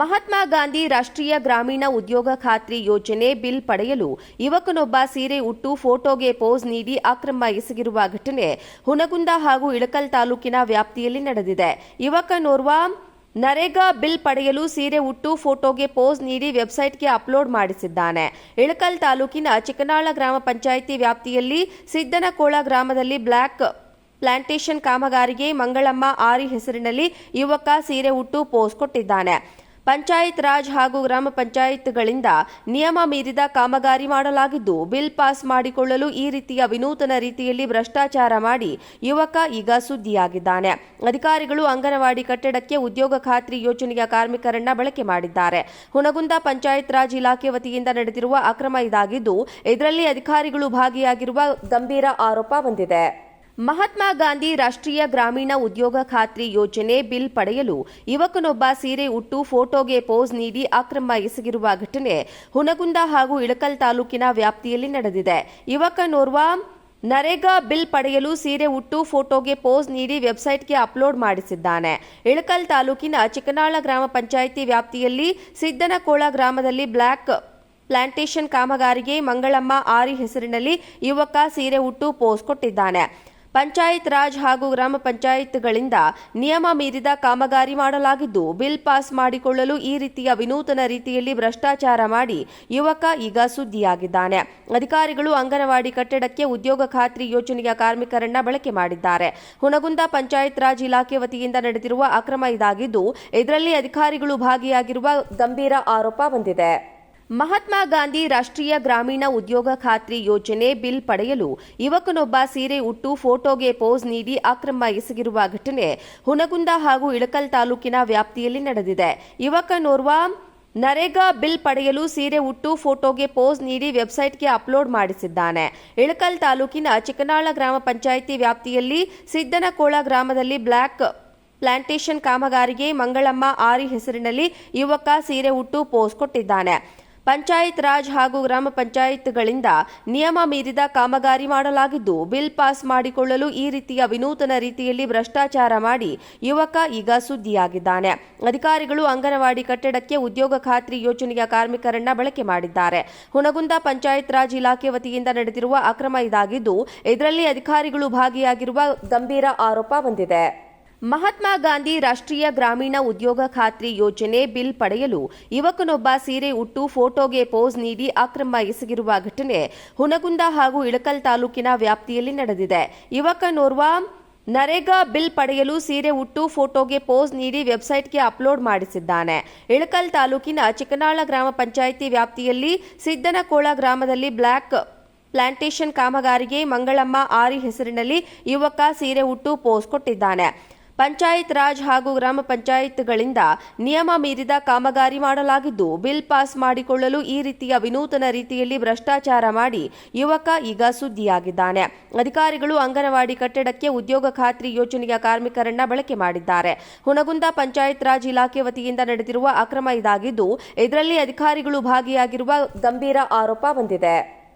ಮಹಾತ್ಮ ಗಾಂಧಿ ರಾಷ್ಟ್ರೀಯ ಗ್ರಾಮೀಣ ಉದ್ಯೋಗ ಖಾತ್ರಿ ಯೋಜನೆ ಬಿಲ್ ಪಡೆಯಲು ಯುವಕನೊಬ್ಬ ಸೀರೆ ಉಟ್ಟು ಫೋಟೋಗೆ ಪೋಸ್ ನೀಡಿ ಅಕ್ರಮ ಎಸಗಿರುವ ಘಟನೆ ಹುನಗುಂದ ಹಾಗೂ ಇಳಕಲ್ ತಾಲೂಕಿನ ವ್ಯಾಪ್ತಿಯಲ್ಲಿ ನಡೆದಿದೆ. ಯುವಕನೋರ್ವ ನರೇಗಾ ಬಿಲ್ ಪಡೆಯಲು ಸೀರೆ ಉಟ್ಟು ಫೋಟೋಗೆ ಪೋಸ್ ನೀಡಿ ವೆಬ್ಸೈಟ್ಗೆ ಅಪ್ಲೋಡ್ ಮಾಡಿಸಿದ್ದಾನೆ. ಇಳಕಲ್ ತಾಲೂಕಿನ ಚಿಕ್ಕನಾಳ ಗ್ರಾಮ ಪಂಚಾಯಿತಿ ವ್ಯಾಪ್ತಿಯಲ್ಲಿ ಸಿದ್ದನಕೋಳ ಗ್ರಾಮದಲ್ಲಿ ಬ್ಲಾಕ್ ಪ್ಲಾಂಟೇಶನ್ ಕಾಮಗಾರಿಗೆ ಮಂಗಳಮ್ಮ ಆರಿ ಹೆಸರಿನಲ್ಲಿ ಯುವಕ ಸೀರೆ ಉಟ್ಟು ಪೋಸ್ ಕೊಟ್ಟಿದ್ದಾನೆ. ಪಂಚಾಯತ್ ರಾಜ್ ಹಾಗೂ ಗ್ರಾಮ ಪಂಚಾಯತ್ಗಳಿಂದ ನಿಯಮ ಮೀರಿದ ಕಾಮಗಾರಿ ಮಾಡಲಾಗಿದ್ದು, ಬಿಲ್ ಪಾಸ್ ಮಾಡಿಕೊಳ್ಳಲು ಈ ರೀತಿಯ ವಿನೂತನ ರೀತಿಯಲ್ಲಿ ಭ್ರಷ್ಟಾಚಾರ ಮಾಡಿ ಯುವಕ ಈಗ ಸುದ್ದಿಯಾಗಿದ್ದಾನೆ. ಅಧಿಕಾರಿಗಳು ಅಂಗನವಾಡಿ ಕಟ್ಟಡಕ್ಕೆ ಉದ್ಯೋಗ ಖಾತ್ರಿ ಯೋಜನೆಯ ಕಾರ್ಮಿಕರನ್ನ ಬಳಕೆ ಮಾಡಿದ್ದಾರೆ. ಹುನಗುಂದ ಪಂಚಾಯತ್ ರಾಜ್ ಇಲಾಖೆ ವತಿಯಿಂದ ನಡೆದಿರುವ ಅಕ್ರಮ ಇದಾಗಿದ್ದು, ಇದರಲ್ಲಿ ಅಧಿಕಾರಿಗಳು ಭಾಗಿಯಾಗಿರುವ ಗಂಭೀರ ಆರೋಪ ಬಂದಿದೆ. ಮಹಾತ್ಮ ಗಾಂಧಿ ರಾಷ್ಟ್ರೀಯ ಗ್ರಾಮೀಣ ಉದ್ಯೋಗ ಖಾತ್ರಿ ಯೋಜನೆ ಬಿಲ್ ಪಡೆಯಲು ಯುವಕನೊಬ್ಬ ಸೀರೆ ಉಟ್ಟು ಫೋಟೋಗೆ ಪೋಸ್ ನೀಡಿ ಅಕ್ರಮ ಎಸಗಿರುವ ಘಟನೆ ಹುನಗುಂದ ಹಾಗೂ ಇಳಕಲ್ ತಾಲೂಕಿನ ವ್ಯಾಪ್ತಿಯಲ್ಲಿ ನಡೆದಿದೆ. ಯುವಕನೋರ್ವ ನರೇಗಾ ಬಿಲ್ ಪಡೆಯಲು ಸೀರೆ ಉಟ್ಟು ಫೋಟೋಗೆ ಪೋಸ್ ನೀಡಿ ವೆಬ್ಸೈಟ್ಗೆ ಅಪ್ಲೋಡ್ ಮಾಡಿಸಿದ್ದಾನೆ. ಇಳಕಲ್ ತಾಲೂಕಿನ ಚಿಕ್ಕನಾಳ ಗ್ರಾಮ ಪಂಚಾಯಿತಿ ವ್ಯಾಪ್ತಿಯಲ್ಲಿ ಸಿದ್ದನಕೋಳ ಗ್ರಾಮದಲ್ಲಿ ಬ್ಲಾಕ್ ಪ್ಲಾಂಟೇಶನ್ ಕಾಮಗಾರಿಗೆ ಮಂಗಳಮ್ಮ ಆರಿ ಹೆಸರಿನಲ್ಲಿ ಯುವಕ ಸೀರೆ ಉಟ್ಟು ಪೋಸ್ ಕೊಟ್ಟಿದ್ದಾನೆ. ಪಂಚಾಯತ್ ರಾಜ್ ಹಾಗೂ ಗ್ರಾಮ ಪಂಚಾಯತ್ಗಳಿಂದ ನಿಯಮ ಮೀರಿದ ಕಾಮಗಾರಿ ಮಾಡಲಾಗಿದ್ದು, ಬಿಲ್ ಪಾಸ್ ಮಾಡಿಕೊಳ್ಳಲು ಈ ರೀತಿಯ ವಿನೂತನ ರೀತಿಯಲ್ಲಿ ಭ್ರಷ್ಟಾಚಾರ ಮಾಡಿ ಯುವಕ ಈಗ ಸುದ್ದಿಯಾಗಿದ್ದಾನೆ. ಅಧಿಕಾರಿಗಳು ಅಂಗನವಾಡಿ ಕಟ್ಟಡಕ್ಕೆ ಉದ್ಯೋಗ ಖಾತ್ರಿ ಯೋಜನೆಯ ಕಾರ್ಮಿಕರನ್ನ ಬಳಕೆ ಮಾಡಿದ್ದಾರೆ. ಹುನಗುಂದ ಪಂಚಾಯತ್ ರಾಜ್ ಇಲಾಖೆ ವತಿಯಿಂದ ನಡೆದಿರುವ ಅಕ್ರಮ ಇದಾಗಿದ್ದು, ಇದರಲ್ಲಿ ಅಧಿಕಾರಿಗಳು ಭಾಗಿಯಾಗಿರುವ ಗಂಭೀರ ಆರೋಪ ಬಂದಿದೆ. ಮಹಾತ್ಮ ಗಾಂಧಿ ರಾಷ್ಟ್ರೀಯ ಗ್ರಾಮೀಣ ಉದ್ಯೋಗ ಖಾತ್ರಿ ಯೋಜನೆ ಬಿಲ್ ಪಡೆಯಲು ಯುವಕನೊಬ್ಬ ಸೀರೆ ಉಟ್ಟು ಫೋಟೋಗೆ ಪೋಸ್ ನೀಡಿ ಅಕ್ರಮ ಎಸಗಿರುವ ಘಟನೆ ಹುನಗುಂದ ಹಾಗೂ ಇಳಕಲ್ ತಾಲೂಕಿನ ವ್ಯಾಪ್ತಿಯಲ್ಲಿ ನಡೆದಿದೆ. ಯುವಕನೋರ್ವ ನರೇಗಾ ಬಿಲ್ ಪಡೆಯಲು ಸೀರೆ ಉಟ್ಟು ಫೋಟೋಗೆ ಪೋಸ್ ನೀಡಿ ವೆಬ್ಸೈಟ್ಗೆ ಅಪ್ಲೋಡ್ ಮಾಡಿಸಿದ್ದಾನೆ. ಇಳಕಲ್ ತಾಲೂಕಿನ ಚಿಕ್ಕನಾಳ ಗ್ರಾಮ ಪಂಚಾಯಿತಿ ವ್ಯಾಪ್ತಿಯಲ್ಲಿ ಸಿದ್ದನಕೋಳ ಗ್ರಾಮದಲ್ಲಿ ಬ್ಲಾಕ್ ಪ್ಲಾಂಟೇಶನ್ ಕಾಮಗಾರಿಗೆ ಮಂಗಳಮ್ಮ ಆರಿ ಹೆಸರಿನಲ್ಲಿ ಯುವಕ ಸೀರೆ ಉಟ್ಟು ಪೋಸ್ ಕೊಟ್ಟಿದ್ದಾನೆ. ಪಂಚಾಯತ್ ರಾಜ್ ಹಾಗೂ ಗ್ರಾಮ ಪಂಚಾಯತ್ಗಳಿಂದ ನಿಯಮ ಮೀರಿದ ಕಾಮಗಾರಿ ಮಾಡಲಾಗಿದ್ದು, ಬಿಲ್ ಪಾಸ್ ಮಾಡಿಕೊಳ್ಳಲು ಈ ರೀತಿಯ ವಿನೂತನ ರೀತಿಯಲ್ಲಿ ಭ್ರಷ್ಟಾಚಾರ ಮಾಡಿ ಯುವಕ ಈಗ ಸುದ್ದಿಯಾಗಿದ್ದಾನೆ. ಅಧಿಕಾರಿಗಳು ಅಂಗನವಾಡಿ ಕಟ್ಟಡಕ್ಕೆ ಉದ್ಯೋಗ ಖಾತ್ರಿ ಯೋಜನೆಯ ಕಾರ್ಮಿಕರನ್ನ ಬಳಕೆ ಮಾಡಿದ್ದಾರೆ. ಹುನಗುಂದ ಪಂಚಾಯತ್ ರಾಜ್ ಇಲಾಖೆ ವತಿಯಿಂದ ನಡೆದಿರುವ. ಅಕ್ರಮ ಇದಾಗಿದ್ದು, ಇದರಲ್ಲಿ ಅಧಿಕಾರಿಗಳು ಭಾಗಿಯಾಗಿರುವ ಗಂಭೀರ ಆರೋಪ ಬಂದಿದೆ. ಮಹಾತ್ಮ ಗಾಂಧಿ ರಾಷ್ಟ್ರೀಯ ಗ್ರಾಮೀಣ ಉದ್ಯೋಗ ಖಾತ್ರಿ ಯೋಜನೆ ಬಿಲ್ ಪಡೆಯಲು ಯುವಕನೊಬ್ಬ ಸೀರೆ ಉಟ್ಟು ಫೋಟೋಗೆ ಪೋಸ್ ನೀಡಿ ಅಕ್ರಮ ಎಸಗಿರುವ ಘಟನೆ ಹುನಗುಂದ ಹಾಗೂ ಇಳಕಲ್ ತಾಲೂಕಿನ ವ್ಯಾಪ್ತಿಯಲ್ಲಿ ನಡೆದಿದೆ. ಯುವಕನೋರ್ವ ನರೇಗಾ ಬಿಲ್ ಪಡೆಯಲು ಸೀರೆ ಉಟ್ಟು ಫೋಟೋಗೆ ಪೋಸ್ ನೀಡಿ ವೆಬ್ಸೈಟ್ಗೆ ಅಪ್ಲೋಡ್ ಮಾಡಿಸಿದ್ದಾನೆ. ಪಂಚಾಯತ್ ರಾಜ್ ಹಾಗೂ ಗ್ರಾಮ ಪಂಚಾಯತ್ಗಳಿಂದ ನಿಯಮ ಮೀರಿದ ಕಾಮಗಾರಿ ಮಾಡಲಾಗಿದ್ದು, ಬಿಲ್ ಪಾಸ್ ಮಾಡಿಕೊಳ್ಳಲು ಈ ರೀತಿಯ ವಿನೂತನ ರೀತಿಯಲ್ಲಿ ಭ್ರಷ್ಟಾಚಾರ ಮಾಡಿ ಯುವಕ ಈಗ ಸುದ್ದಿಯಾಗಿದ್ದಾನೆ. ಅಧಿಕಾರಿಗಳು ಅಂಗನವಾಡಿ ಕಟ್ಟಡಕ್ಕೆ ಉದ್ಯೋಗ ಖಾತ್ರಿ ಯೋಜನೆಯ ಕಾರ್ಮಿಕರನ್ನ ಬಳಕೆ ಮಾಡಿದ್ದಾರೆ. ಹುನಗುಂದ ಪಂಚಾಯತ್ ರಾಜ್ ಇಲಾಖೆ ವತಿಯಿಂದ ನಡೆದಿರುವ ಅಕ್ರಮ ಇದಾಗಿದ್ದು, ಇದರಲ್ಲಿ ಅಧಿಕಾರಿಗಳು ಭಾಗಿಯಾಗಿರುವ ಗಂಭೀರ ಆರೋಪ ಬಂದಿದೆ. ಮಹಾತ್ಮ ಗಾಂಧಿ ರಾಷ್ಟ್ರೀಯ ಗ್ರಾಮೀಣ ಉದ್ಯೋಗ ಖಾತ್ರಿ ಯೋಜನೆ ಬಿಲ್ ಪಡೆಯಲು ಯುವಕನೊಬ್ಬ ಸೀರೆ ಉಟ್ಟು ಫೋಟೋಗೆ ಪೋಸ್ ನೀಡಿ ಅಕ್ರಮ ಎಸಗಿರುವ ಘಟನೆ ಹುನಗುಂದ ಹಾಗೂ ಇಳಕಲ್ ತಾಲೂಕಿನ ವ್ಯಾಪ್ತಿಯಲ್ಲಿ ನಡೆದಿದೆ. ಯುವಕನೋರ್ವ ನರೇಗಾ ಬಿಲ್ ಪಡೆಯಲು ಸೀರೆ ಉಟ್ಟು ಫೋಟೋಗೆ ಪೋಸ್ ನೀಡಿ ವೆಬ್ಸೈಟ್ಗೆ ಅಪ್ಲೋಡ್ ಮಾಡಿಸಿದ್ದಾನೆ. ಇಳಕಲ್ ತಾಲೂಕಿನ ಚಿಕ್ಕನಾಳ ಗ್ರಾಮ ಪಂಚಾಯಿತಿ ವ್ಯಾಪ್ತಿಯಲ್ಲಿ ಸಿದ್ದನಕೋಳ ಗ್ರಾಮದಲ್ಲಿ ಬ್ಲಾಕ್ ಪ್ಲಾಂಟೇಶನ್ ಕಾಮಗಾರಿಗೆ ಮಂಗಳಮ್ಮ ಆರಿ ಹೆಸರಿನಲ್ಲಿ ಯುವಕ ಸೀರೆ ಉಟ್ಟು ಪೋಸ್ ಕೊಟ್ಟಿದ್ದಾನೆ. ಪಂಚಾಯತ್ ರಾಜ್ ಹಾಗೂ ಗ್ರಾಮ ಪಂಚಾಯತ್ಗಳಿಂದ ನಿಯಮ ಮೀರಿದ ಕಾಮಗಾರಿ ಮಾಡಲಾಗಿದ್ದು, ಬಿಲ್ ಪಾಸ್ ಮಾಡಿಕೊಳ್ಳಲು ಈ ರೀತಿಯ ವಿನೂತನ ರೀತಿಯಲ್ಲಿ ಭ್ರಷ್ಟಾಚಾರ ಮಾಡಿ ಯುವಕ ಈಗ ಸುದ್ದಿಯಾಗಿದ್ದಾನೆ. ಅಧಿಕಾರಿಗಳು ಅಂಗನವಾಡಿ ಕಟ್ಟಡಕ್ಕೆ ಉದ್ಯೋಗ ಖಾತ್ರಿ ಯೋಜನೆಯ ಕಾರ್ಮಿಕರನ್ನ ಬಳಕೆ ಮಾಡಿದ್ದಾರೆ. ಹುನಗುಂದ ಪಂಚಾಯತ್ ರಾಜ್ ಇಲಾಖೆ ವತಿಯಿಂದ ನಡೆದಿರುವ ಅಕ್ರಮ ಇದಾಗಿದ್ದು, ಇದರಲ್ಲಿ ಅಧಿಕಾರಿಗಳು ಭಾಗಿಯಾಗಿರುವ ಗಂಭೀರ ಆರೋಪ ಬಂದಿದೆ.